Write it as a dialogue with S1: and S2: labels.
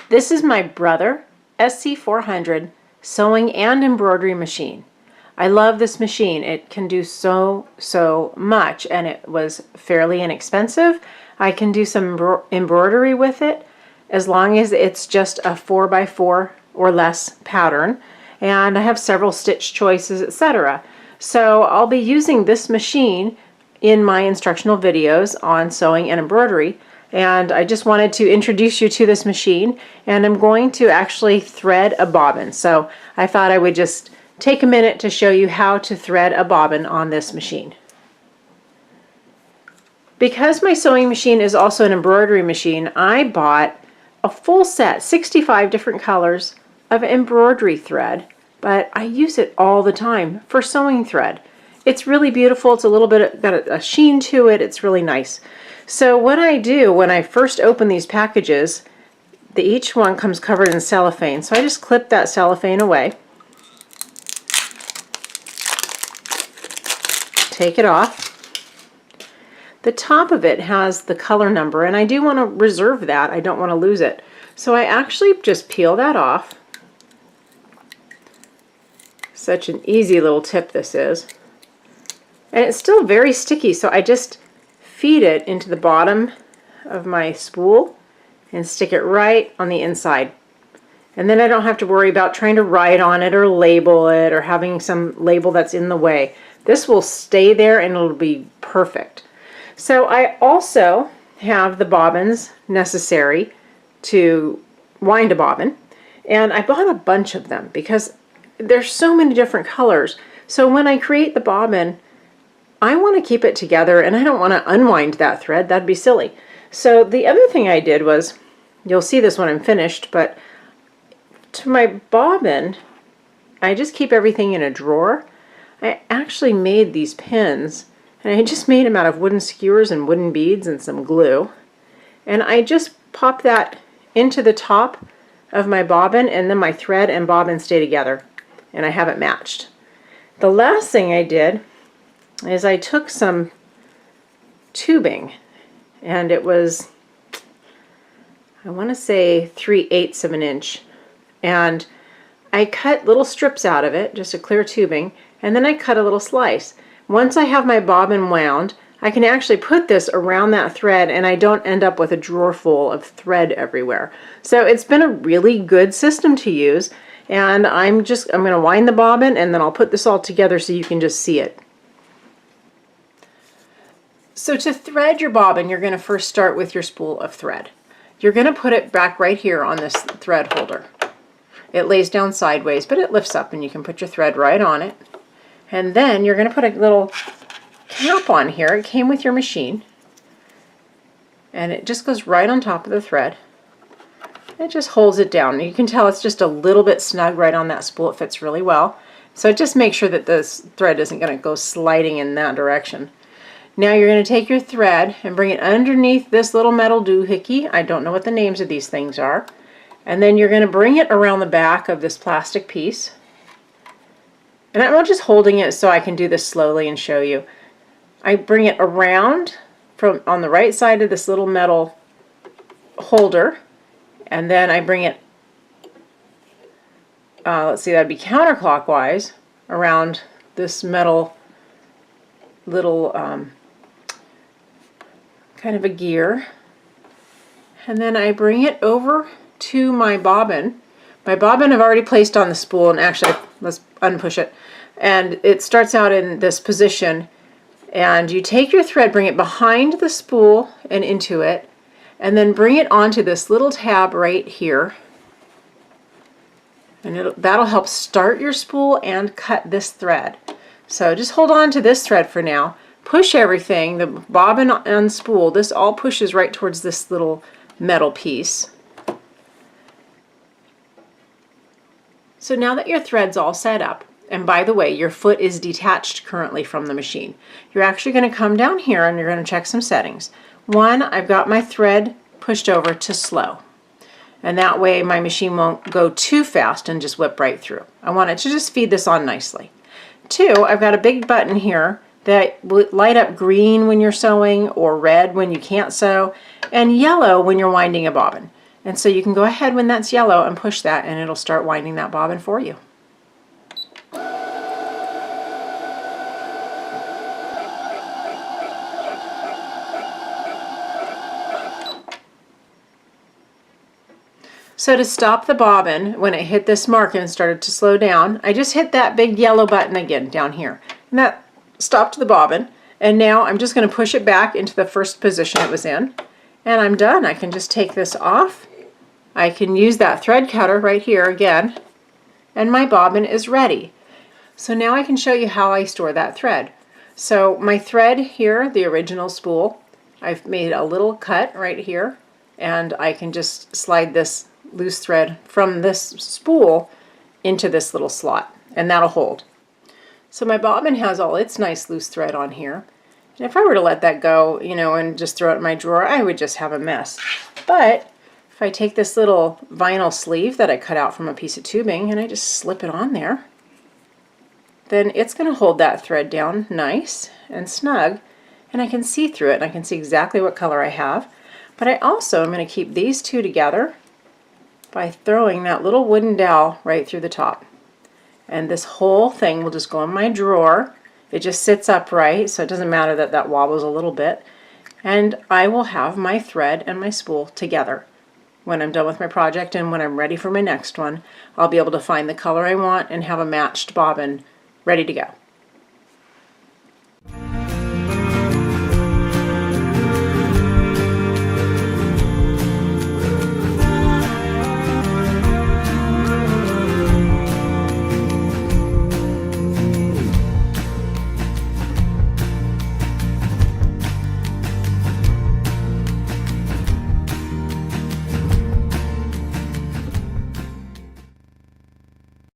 S1: This is my Brother SC400 sewing and embroidery machine. I love this machine. It can do so much, and it was fairly inexpensive. I can do some embroidery with it as long as it's just a 4x4 or less pattern, and I have several stitch choices, etc. So I'll be using this machine in my instructional videos on sewing and embroidery, and I just wanted to introduce you to this machine, and I'm going to actually thread a bobbin. So I thought I would just take a minute to show you how to thread a bobbin on this machine. Because my sewing machine is also an embroidery machine, I bought a full set, 65 different colors of embroidery thread, but I use it all the time for sewing thread. It's really beautiful. It's a little bit got a sheen to it. It's really nice. So what I do when I first open these packages, each one comes covered in cellophane. So I just clip that cellophane away. Take it off. The top of it has the color number, and I do want to reserve that. I don't want to lose it. So I actually just peel that off. Such an easy little tip this is. And it's still very sticky, so I just feed it into the bottom of my spool and stick it right on the inside. And then I don't have to worry about trying to write on it or label it or having some label that's in the way. This will stay there and it'll be perfect. So I also have the bobbins necessary to wind a bobbin, and I bought a bunch of them because there's so many different colors. So when I create the bobbin, I want to keep it together and I don't want to unwind that thread. That'd be silly. So the other thing I did was, you'll see this when I'm finished, but to my bobbin, I just keep everything in a drawer. I actually made these pins, and I just made them out of wooden skewers and wooden beads and some glue. And I just pop that into the top of my bobbin, and then my thread and bobbin stay together, and I have it matched. The last thing I did is I took some tubing, and it was, I want to say 3/8 of an inch, and I cut little strips out of it, just a clear tubing, and then I cut a little slice. Once I have my bobbin wound, I can actually put this around that thread and I don't end up with a drawer full of thread everywhere. So it's been a really good system to use, and I'm going to wind the bobbin and then I'll put this all together so you can just see it. So to thread your bobbin, you're going to first start with your spool of thread. You're going to put it back right here on this thread holder. It lays down sideways, but it lifts up and you can put your thread right on it. And then you're going to put a little cap on here. It came with your machine. And it just goes right on top of the thread. It just holds it down. You can tell it's just a little bit snug right on that spool. It fits really well. So just make sure that this thread isn't going to go sliding in that direction. Now you're going to take your thread and bring it underneath this little metal doohickey. I don't know what the names of these things are. And then you're going to bring it around the back of this plastic piece. And I'm just holding it so I can do this slowly and show you. I bring it around from on the right side of this little metal holder, and then I bring it, let's see, that'd be counterclockwise around this metal little kind of a gear. And then I bring it over to my bobbin. My bobbin I've already placed on the spool, and actually let's unpush it, and it starts out in this position, and you take your thread, bring it behind the spool and into it, and then bring it onto this little tab right here, and that'll help start your spool and cut this thread. So just hold on to this thread for now, push everything, the bobbin and spool, this all pushes right towards this little metal piece. So now that your thread's all set up, and by the way, your foot is detached currently from the machine, you're actually going to come down here and you're going to check some settings. One, I've got my thread pushed over to slow, and that way my machine won't go too fast and just whip right through. I want it to just feed this on nicely. Two, I've got a big button here that will light up green when you're sewing, or red when you can't sew, and yellow when you're winding a bobbin. And so you can go ahead when that's yellow and push that, and it'll start winding that bobbin for you. So to stop the bobbin, when it hit this mark and started to slow down, I just hit that big yellow button again down here. And that stopped the bobbin. And now I'm just going to push it back into the first position it was in. And I'm done. I can just take this off. I can use that thread cutter right here again. And my bobbin is ready. So now I can show you how I store that thread. So my thread here, the original spool, I've made a little cut right here. And I can just slide this loose thread from this spool into this little slot, and that'll hold. So my bobbin has all its nice loose thread on here, and if I were to let that go, you know, and just throw it in my drawer, I would just have a mess. But if I take this little vinyl sleeve that I cut out from a piece of tubing and I just slip it on there, then it's going to hold that thread down nice and snug, and I can see through it and I can see exactly what color I have. But I also am going to keep these two together by throwing that little wooden dowel right through the top. And this whole thing will just go in my drawer. It just sits upright, so it doesn't matter that that wobbles a little bit. And I will have my thread and my spool together. When I'm done with my project and when I'm ready for my next one, I'll be able to find the color I want and have a matched bobbin ready to go.